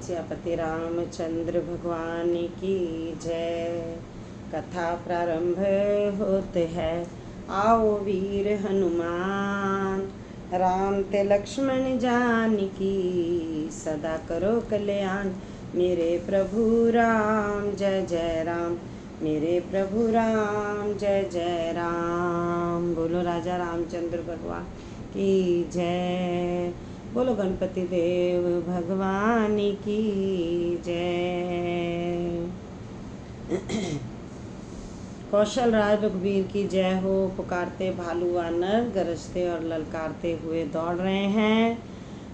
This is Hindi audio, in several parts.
सियापति रामचंद्र भगवान की जय। कथा प्रारंभ होते है। आओ वीर हनुमान, राम ते लक्ष्मण जानकी, सदा करो कल्याण। मेरे प्रभु राम जय जय राम, मेरे प्रभु राम जय जय राम। बोलो राजा रामचंद्र भगवान की जय। बोलो गणपति देव भगवान की जय। कौशल राज रघुवीर की जय हो। पुकारते भालू वानर गरजते और ललकारते हुए दौड़ रहे हैं।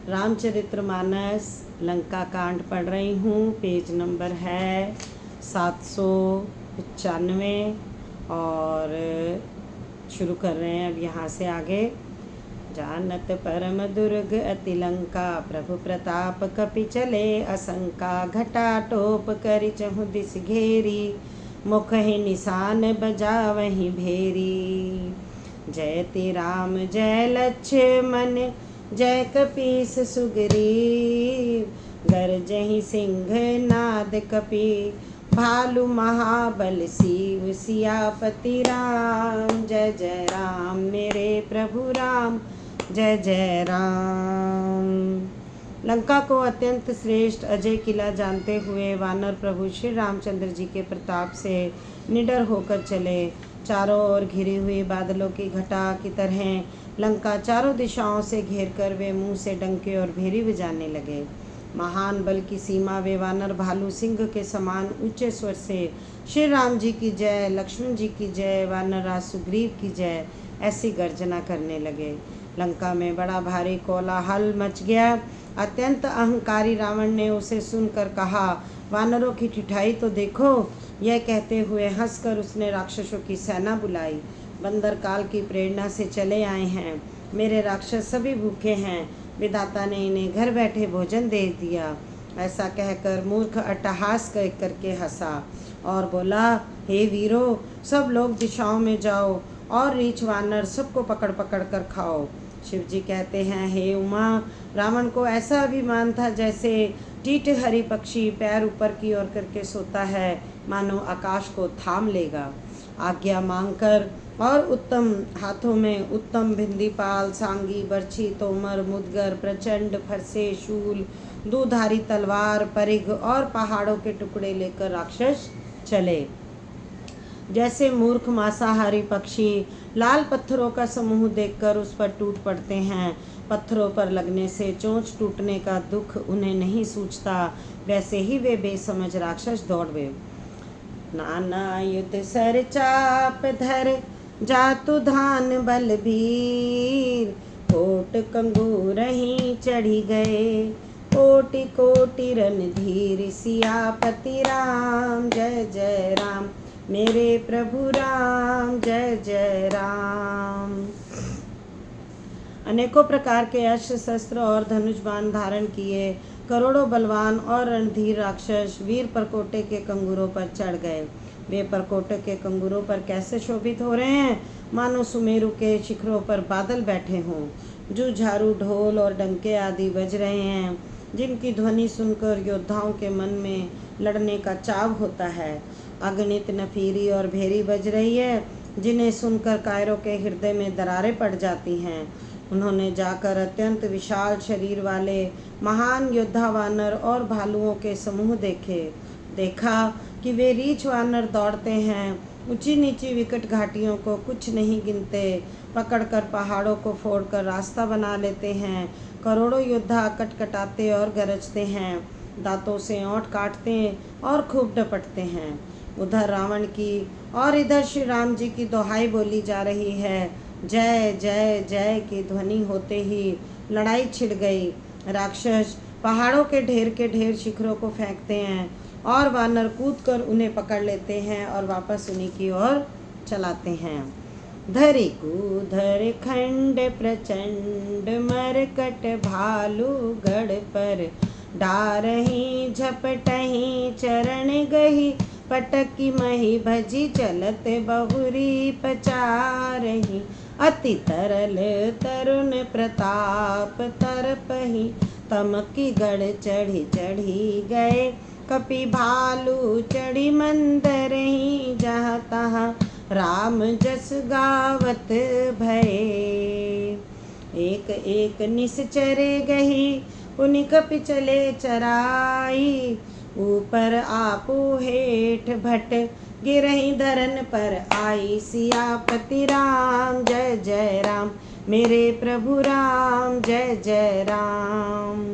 रामचरित्र मानस लंका कांड पढ़ रही हूँ। पेज नंबर है 795 और शुरू कर रहे हैं अब यहाँ से आगे। जानत परम दुर्ग अति लंका, प्रभु प्रताप कपि चले असंका। घटा टोप करि चहु दिस घेरी, मुख ही निशान बजावहि भेरी। जयति राम जय लक्ष्मण, जय कपीस सुग्रीव। गरजहि सिंह नाद कपि, भालू महाबल सीव। सियापति राम जय जय राम, मेरे प्रभु राम जय जय राम। लंका को अत्यंत श्रेष्ठ अजय किला जानते हुए वानर प्रभु श्री रामचंद्र जी के प्रताप से निडर होकर चले। चारों ओर घिरी हुई बादलों की घटा की तरह लंका चारों दिशाओं से घेरकर वे मुंह से डंके और भेरी बजाने लगे। महान बल की सीमा वे वानर भालू सिंह के समान ऊंचे स्वर से श्री राम जी की जय, लक्ष्मण जी की जय, वानरराज सुग्रीव की जय ऐसी गर्जना करने लगे। लंका में बड़ा भारी कोलाहल मच गया। अत्यंत अहंकारी रावण ने उसे सुनकर कहा, वानरों की ठिठाई तो देखो। यह कहते हुए हंसकर उसने राक्षसों की सेना बुलाई। बंदर काल की प्रेरणा से चले आए हैं। मेरे राक्षस सभी भूखे हैं, विधाता ने इन्हें घर बैठे भोजन दे दिया। ऐसा कहकर मूर्ख अट्टहास करके हंसा और बोला, हे वीरों, सब लोग दिशाओं में जाओ और रीछ वानर सबको पकड़ पकड़ कर खाओ। शिव जी कहते हैं, हे उमा, रावण को ऐसा अभिमान था जैसे टीट हरी पक्षी पैर ऊपर की ओर करके सोता है, मानो आकाश को थाम लेगा। आज्ञा मांगकर और उत्तम हाथों में उत्तम भिंदीपाल, सांगी, बर्छी, तोमर, मुदगर, प्रचंड, फरसे, शूल, दुधारी तलवार, परिघ और पहाड़ों के टुकड़े लेकर राक्षस चले। जैसे मूर्ख मांसाहारी पक्षी लाल पत्थरों का समूह देखकर उस पर टूट पड़ते हैं, पत्थरों पर लगने से चोंच टूटने का दुख उन्हें नहीं सूझता, वैसे ही वे बेसमझ राक्षस दौड़े। नाना युद्ध सर चाप धर, जातु धान बलबीर। कोट कंगूर ही चढ़ी गए, कोटि कोटि रणधीर। सियापति राम जय जय राम, मेरे प्रभु राम जय जय राम। अनेकों प्रकार के अस्त्र शस्त्र और धनुष बाण धारण किए करोड़ों बलवान और रणधीर राक्षस वीर परकोटे के कंगूरों पर चढ़ गए। वे परकोटे के कंगूरों पर कैसे शोभित हो रहे हैं, मानो सुमेरु के शिखरों पर बादल बैठे हों। जुझारू ढोल और डंके आदि बज रहे हैं, जिनकी ध्वनि सुनकर योद्धाओं के मन में लड़ने का चाव होता है। अगणित नफीरी और भेरी बज रही है, जिन्हें सुनकर कायरों के हृदय में दरारें पड़ जाती हैं। उन्होंने जाकर अत्यंत विशाल शरीर वाले महान योद्धा वानर और भालुओं के समूह देखा कि वे रीछ वानर दौड़ते हैं, ऊंची नीची विकट घाटियों को कुछ नहीं गिनते, पकड़कर पहाड़ों को फोड़कर रास्ता बना लेते हैं। करोड़ों योद्धा कटकटाते और गरजते हैं, दांतों से ओंठ काटते और खूब डपटते हैं। उधर रावण की और इधर श्री राम जी की दोहाई बोली जा रही है। जय जय जय की ध्वनि होते ही लड़ाई छिड़ गई। राक्षस पहाड़ों के ढेर शिखरों को फेंकते हैं और वानर कूदकर उन्हें पकड़ लेते हैं और वापस उन्हीं की ओर चलाते हैं। धरि कूधर खंड प्रचंड, मरकट भालू गढ़ पर। डारही झपटही चरण गही, पटकी मही भजी चलत बहुरी पचारही। अति तरल तरुण प्रताप तरपही, तम की गढ़ चढ़ी चढ़ी गए, कपि भालू चढ़ी मंदरहि, जहाँ तहाँ राम जस गावत भये। एक एक निश्चरे गही, पुनि कपि चले चराई, ऊपर आपू हेठ भट, गिरहि धरन पर आई। सियापति राम जय जय राम, मेरे प्रभु राम जय जय राम।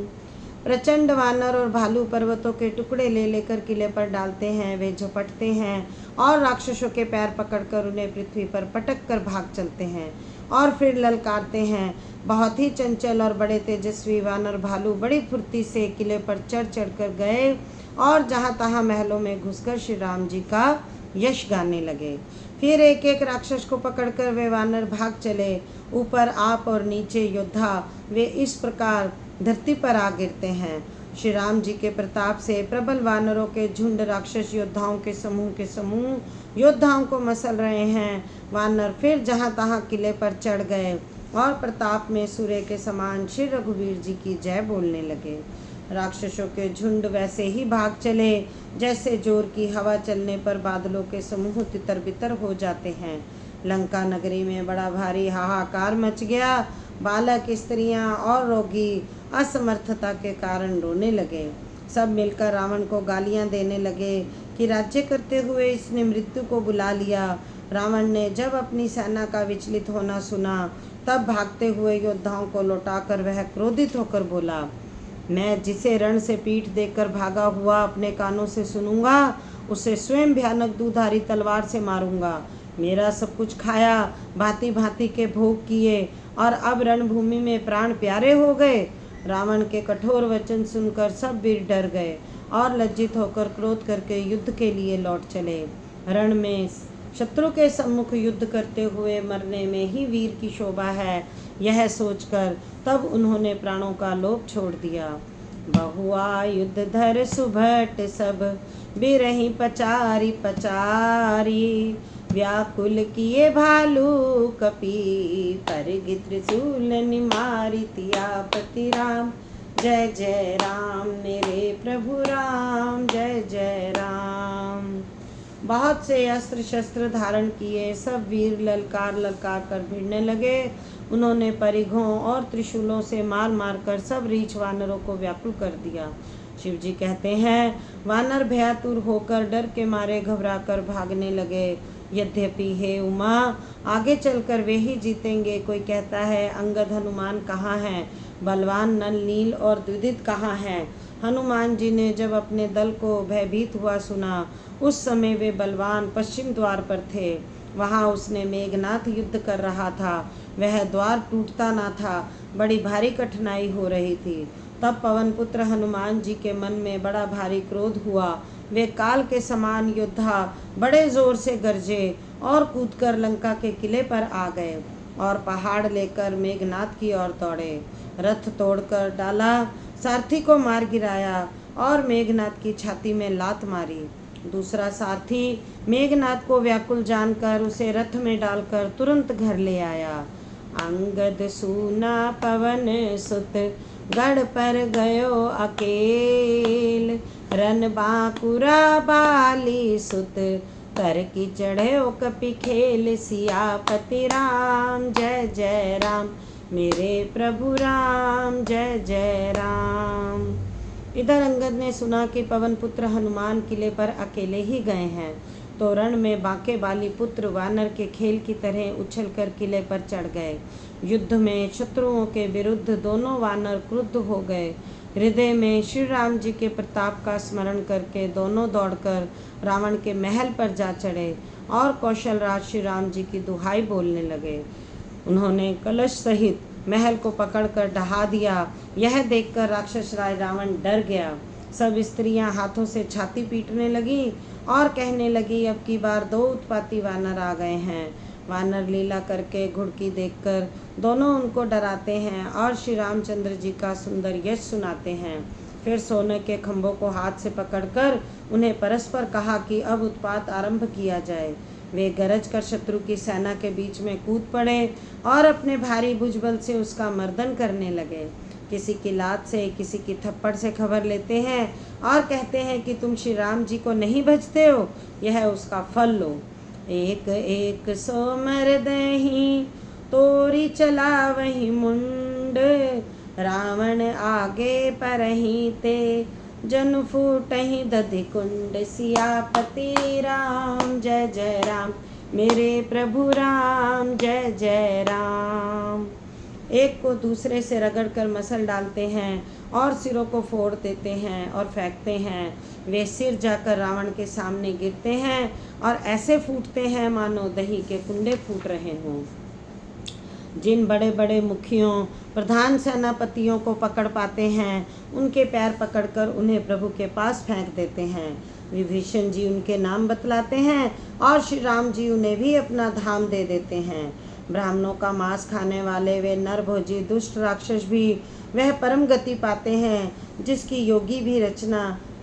प्रचंड वानर और भालू पर्वतों के टुकड़े ले लेकर किले पर डालते हैं। वे झपटते हैं और राक्षसों के पैर पकड़कर उन्हें पृथ्वी पर पटक कर भाग चलते हैं और फिर ललकारते हैं। बहुत ही चंचल और बड़े तेजस्वी वानर भालू बड़ी फुर्ती से किले पर चढ़ चढ़ कर गए और जहाँ तहाँ महलों में घुसकर श्री राम जी का यश गाने लगे। फिर एक एक राक्षस को पकड़कर वे वानर भाग चले। ऊपर आप और नीचे योद्धा वे इस प्रकार धरती पर आ गिरते हैं। श्री राम जी के प्रताप से प्रबल वानरों के झुंड राक्षस योद्धाओं के समूह योद्धाओं को मसल रहे हैं। वानर फिर जहाँ तहाँ किले पर चढ़ गए और प्रताप में सूर्य के समान श्री रघुवीर जी की जय बोलने लगे। राक्षसों के झुंड वैसे ही भाग चले जैसे जोर की हवा चलने पर बादलों के समूह तितर बितर हो जाते हैं। लंका नगरी में बड़ा भारी हाहाकार मच गया। बालक, स्त्रियां और रोगी असमर्थता के कारण रोने लगे। सब मिलकर रावण को गालियां देने लगे कि राज्य करते हुए इसने मृत्यु को बुला लिया। रावण ने जब अपनी सेना का विचलित होना सुना तब भागते हुए योद्धाओं को लौटाकर वह क्रोधित होकर बोला, मैं जिसे रण से पीठ देकर भागा हुआ अपने कानों से सुनूंगा, उसे स्वयं भयानक दुधारी तलवार से मारूंगा। मेरा सब कुछ खाया, भांति भांति के भोग किए और अब रणभूमि में प्राण प्यारे हो गए। रावण के कठोर वचन सुनकर सब वीर डर गए और लज्जित होकर क्रोध करके युद्ध के लिए लौट चले। रण में शत्रु के सम्मुख युद्ध करते हुए मरने में ही वीर की शोभा है, यह सोचकर तब उन्होंने प्राणों का लोभ छोड़ दिया। बहुआ युद्ध धर सुभट सब, बिरही पचारी पचारी, व्याकुल किए भालू कपि, परगि त्रिशूल निमारी। सियापति राम जय जय राम, मेरे प्रभु राम जय जय राम। बहुत से अस्त्र शस्त्र धारण किए सब वीर ललकार ललकार कर भिड़ने लगे। उन्होंने परिघों और त्रिशूलों से मार मार कर सब रीछ वानरों को व्याकुल कर दिया। शिव जी कहते हैं, वानर भयातुर होकर डर के मारे घबरा कर भागने लगे। यद्यपि हे उमा, आगे चलकर वे ही जीतेंगे। कोई कहता है अंगद हनुमान कहाँ हैं, बलवान नल नील और द्विदित कहाँ हैं। हनुमान जी ने जब अपने दल को भयभीत हुआ सुना, उस समय वे बलवान पश्चिम द्वार पर थे। वहाँ उसने मेघनाथ युद्ध कर रहा था। वह द्वार टूटता ना था, बड़ी भारी कठिनाई हो रही थी। तब पवन पुत्र हनुमान जी के मन में बड़ा भारी क्रोध हुआ। वे काल के समान योद्धा बड़े जोर से गरजे और कूदकर लंका के किले पर आ गए और पहाड़ लेकर मेघनाथ की ओर दौड़े। रथ तोड़कर डाला, सारथी को मार गिराया और मेघनाथ की छाती में लात मारी। दूसरा सारथी मेघनाथ को व्याकुल जानकर उसे रथ में डालकर तुरंत घर ले आया। अंगद सूना पवन सुत, गढ़ पर गयो अकेल, रन बांकुरा बाली सुत, तर की चढ़ो कपि खेल। सियापति राम जय जय राम, मेरे प्रभु राम जय जय राम। इधर अंगद ने सुना कि पवन पुत्र हनुमान किले पर अकेले ही गए हैं, तो रण में बांके बाली पुत्र वानर के खेल की तरह उछलकर किले पर चढ़ गए। युद्ध में शत्रुओं के विरुद्ध दोनों वानर क्रुद्ध हो गए। हृदय में श्री राम जी के प्रताप का स्मरण करके दोनों दौड़कर रावण के महल पर जा चढ़े और कौशल राज श्री राम जी की दुहाई बोलने लगे। उन्होंने कलश सहित महल को पकड़कर ढहा दिया। यह देखकर राक्षस राय रावण डर गया। सब स्त्रियां हाथों से छाती पीटने लगी और कहने लगी, अब की बार 2 उत्पाती वानर आ गए हैं। वानर लीला करके घुड़की देखकर दोनों उनको डराते हैं और श्री रामचंद्र जी का सुंदर यश सुनाते हैं। फिर सोने के खंभों को हाथ से पकड़कर उन्हें परस्पर कहा कि अब उत्पात आरंभ किया जाए। वे गरज कर शत्रु की सेना के बीच में कूद पड़े और अपने भारी भुजबल से उसका मर्दन करने लगे। किसी की लात से, किसी की थप्पड़ से खबर लेते हैं और कहते हैं कि तुम श्री राम जी को नहीं भजते हो, यह उसका फल लो। एक एक सो मर दही तोरी चला वही मुंड, रावण आगे परही ते जन फूटहि दधि कुंड। सियापति राम जय जय राम, मेरे प्रभु राम जय जय राम। एक को दूसरे से रगड़ कर मसल डालते हैं और सिरों को फोड़ देते हैं और फेंकते हैं। वे सिर जाकर रावण के सामने गिरते हैं और ऐसे फूटते हैं मानो दही के कुंडे फूट रहे हों। जिन बड़े बड़े मुखियों, प्रधान सेनापतियों को पकड़ पाते हैं, उनके पैर पकड़कर उन्हें प्रभु के पास फेंक देते हैं। विभीषण जी उनके नाम बतलाते हैं और श्री राम जी उन्हें भी अपना धाम दे देते हैं। ब्राह्मणों का मांस खाने वाले वे नरभोजी दुष्ट राक्षस भी वह परम गति पाते हैं जिसकी योगी भी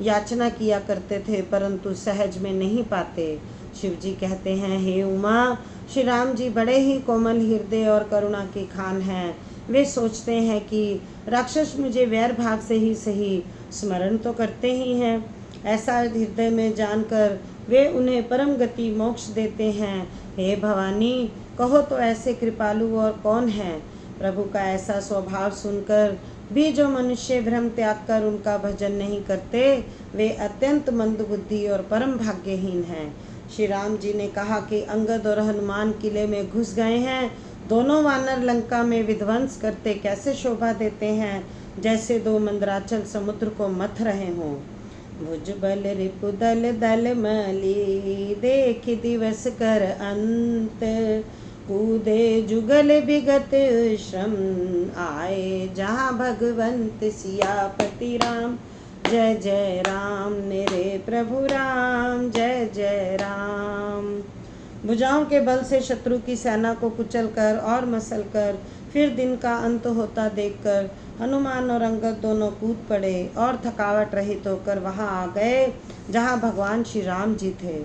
याचना किया करते थे, परंतु सहज में नहीं पाते। शिव जी कहते हैं, हे उमा, श्री राम जी बड़े ही कोमल हृदय और करुणा की खान हैं। वे सोचते हैं कि राक्षस मुझे वैर भाव से ही सही स्मरण तो करते ही हैं। ऐसा हृदय में जानकर वे उन्हें परम गति मोक्ष देते हैं। हे भवानी, कहो तो ऐसे कृपालु और कौन है? प्रभु का ऐसा स्वभाव सुनकर भी जो मनुष्य भ्रम त्याग कर उनका भजन नहीं करते, वे अत्यंत मंदबुद्धि और परम भाग्यहीन हैं। श्री राम जी ने कहा कि अंगद और हनुमान किले में घुस गए हैं। दोनों वानर लंका में विध्वंस करते कैसे शोभा देते हैं, जैसे दो मंदराचल समुद्र को मथ रहे हों। भुजबल रिपु दल दल मली, देख दिवस कर अंत, कूदे जुगल बिगत श्रम, आए जहाँ भगवंत सियापति राम। जय जय राम, मेरे प्रभु राम जय जय राम। भुजाओं के बल से शत्रु की सेना को कुचलकर और मसलकर फिर दिन का अंत होता देखकर हनुमान और अंगद दोनों कूद पड़े और थकावट रहित होकर वहां आ गए जहां भगवान श्री राम जी थे।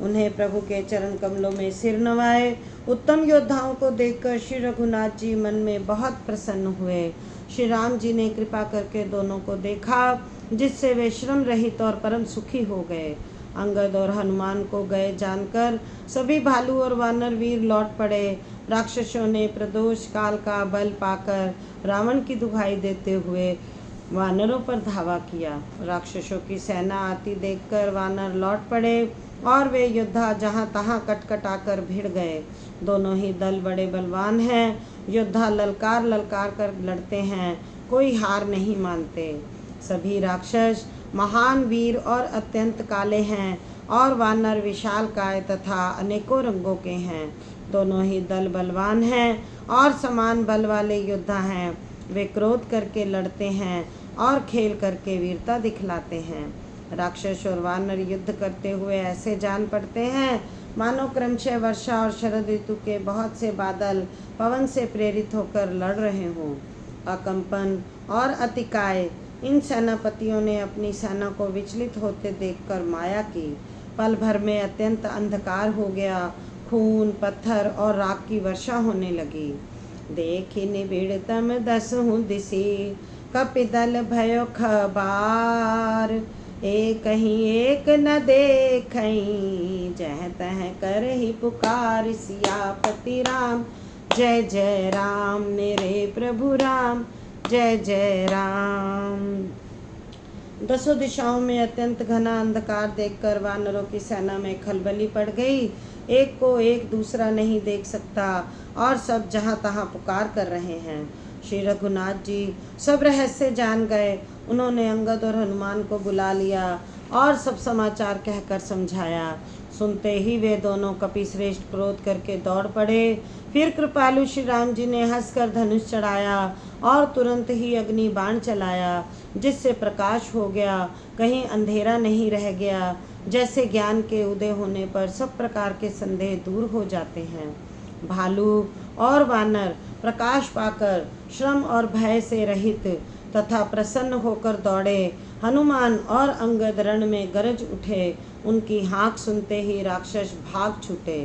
उन्हें प्रभु के चरण कमलों में सिर नवाए। उत्तम योद्धाओं को देखकर श्री रघुनाथ जी मन में बहुत प्रसन्न हुए। श्री राम जी ने कृपा करके दोनों को देखा, जिससे वे श्रम रहित और परम सुखी हो गए। अंगद और हनुमान को गए जानकर सभी भालू और वानर वीर लौट पड़े। राक्षसों ने प्रदोष काल का बल पाकर रावण की दुहाई देते हुए वानरों पर धावा किया। राक्षसों की सेना आती देखकर वानर लौट पड़े और वे योद्धा जहाँ तहाँ कटकटाकर भिड़ गए। दोनों ही दल बड़े बलवान हैं। योद्धा ललकार ललकार कर लड़ते हैं, कोई हार नहीं मानते। सभी राक्षस महान वीर और अत्यंत काले हैं और वानर विशालकाय तथा अनेकों रंगों के हैं। दोनों ही दल बलवान हैं और समान बल वाले योद्धा हैं। वे क्रोध करके लड़ते हैं और खेल करके वीरता दिखलाते हैं। राक्षस और वानर युद्ध करते हुए ऐसे जान पड़ते हैं मानो क्रमशः वर्षा और शरद ऋतु के बहुत से बादल पवन से प्रेरित होकर लड़ रहे हों। अकंपन और अतिकाय इन सेनापतियों ने अपनी सेना को विचलित होते देखकर माया की। पल भर में अत्यंत अंधकार हो गया। खून, पत्थर और राख की वर्षा होने लगी। देखि निबिड़तम दसहु दिशि, कपिदल भयो खबार, एक ही एक न देखई, जह तह करहि पुकार। सियापति राम जय जय राम, मेरे प्रभु राम जय जय राम। दसों दिशाओं में अत्यंत घना अंधकार देखकर वानरों की सेना में खलबली पड़ गई। एक को एक दूसरा नहीं देख सकता और सब जहाँ तहाँ पुकार कर रहे हैं। श्री रघुनाथ जी सब रहस्य जान गए। उन्होंने अंगद और हनुमान को बुला लिया और सब समाचार कहकर समझाया। सुनते ही वे दोनों कपिश्रेष्ठ क्रोध करके दौड़ पड़े। फिर कृपालु श्री राम जी ने हंसकर धनुष चढ़ाया और तुरंत ही अग्नि बाण चलाया, जिससे प्रकाश हो गया, कहीं अंधेरा नहीं रह गया। जैसे ज्ञान के उदय होने पर सब प्रकार के संदेह दूर हो जाते हैं। भालू और वानर प्रकाश पाकर श्रम और भय से रहित तथा प्रसन्न होकर दौड़े। हनुमान और अंगद रण में गरज उठे। उनकी हाँक सुनते ही राक्षस भाग छूटे।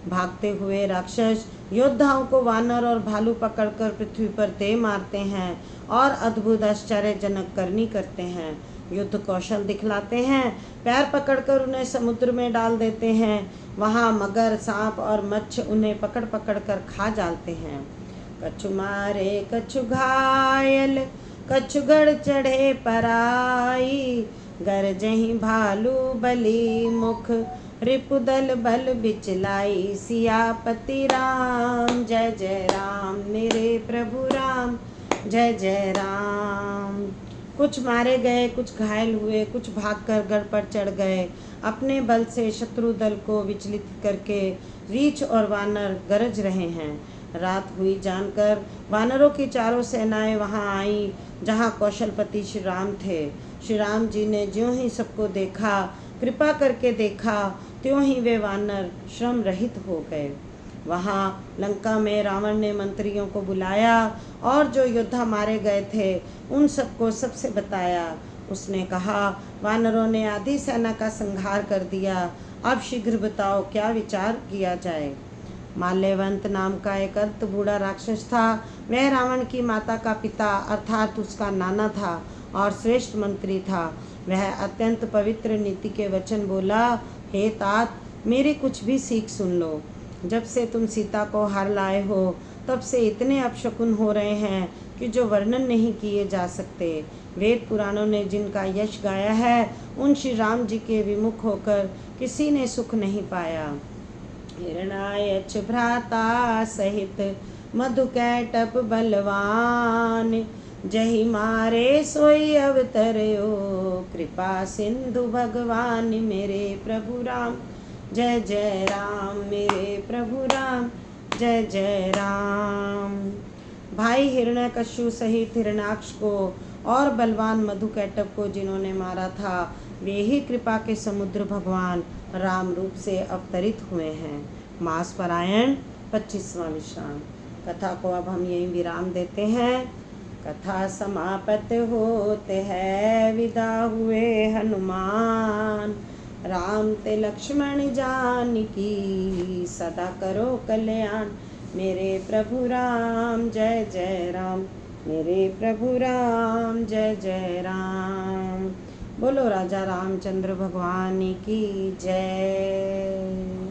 भागते हुए राक्षस योद्धाओं को वानर और भालू पकड़कर पृथ्वी पर दे मारते हैं और अद्भुत आश्चर्यजनक करनी करते हैं। युद्ध कौशल दिखलाते हैं, पैर पकड़कर उन्हें समुद्र में डाल देते हैं। वहाँ मगर, सांप और मच्छ उन्हें पकड़ पकड़ कर खा जाते हैं। कछु मारे कछु घायल, कछु गढ़ चढ़े पराई, गरजहि भालू बली मुख, रिपुदल बल बिचलाई। सियापति राम जय जय राम, मेरे प्रभु राम जय जय राम। कुछ मारे गए, कुछ घायल हुए, कुछ भागकर गढ़ पर चढ़ गए। अपने बल से शत्रु दल को विचलित करके रीछ और वानर गरज रहे हैं। रात हुई जानकर वानरों की चारों सेनाएं वहां आईं जहां कौशलपति श्री राम थे। श्री राम जी ने ज्यों ही सबको देखा, कृपा करके देखा, त्यों ही वे वानर श्रम रहित हो गए। वहाँ लंका में रावण ने मंत्रियों को बुलाया और जो योद्धा मारे गए थे उन सबको सबसे बताया। उसने कहा, वानरों ने आधी सेना का संहार कर दिया, अब शीघ्र बताओ क्या विचार किया जाए। माल्यवंत नाम का एक अंत बूढ़ा राक्षस था। वह रावण की माता का पिता अर्थात उसका नाना था और श्रेष्ठ मंत्री था। वह अत्यंत पवित्र नीति के वचन बोला, हे तात, मेरी कुछ भी सीख सुन लो। जब से तुम सीता को हार लाए हो तब से इतने अपशकुन हो रहे हैं कि जो वर्णन नहीं किए जा सकते। वेद पुराणों ने जिनका यश गाया है उन श्री राम जी के विमुख होकर किसी ने सुख नहीं पाया। हिरणायच भ्राता सहित मधुकैटप बलवान, जहि मारे सोई अवतरयो, कृपा सिंधु भगवान। मेरे प्रभु राम जय जय राम, मेरे प्रभु राम जय जय राम। भाई हिरण्यकश्यप सहित हिरण्याक्ष को और बलवान मधुकैटप को जिन्होंने मारा था, वे ही कृपा के समुद्र भगवान राम रूप से अवतरित हुए हैं। मास परायण 25वां विश्राम। कथा को अब हम यहीं विराम देते हैं। कथा समाप्त होते है, विदा हुए हनुमान। राम ते लक्ष्मण जानकी, सदा करो कल्याण। मेरे प्रभु राम जय जय राम, मेरे प्रभु राम जय जय राम। बोलो राजा रामचंद्र भगवान की जय।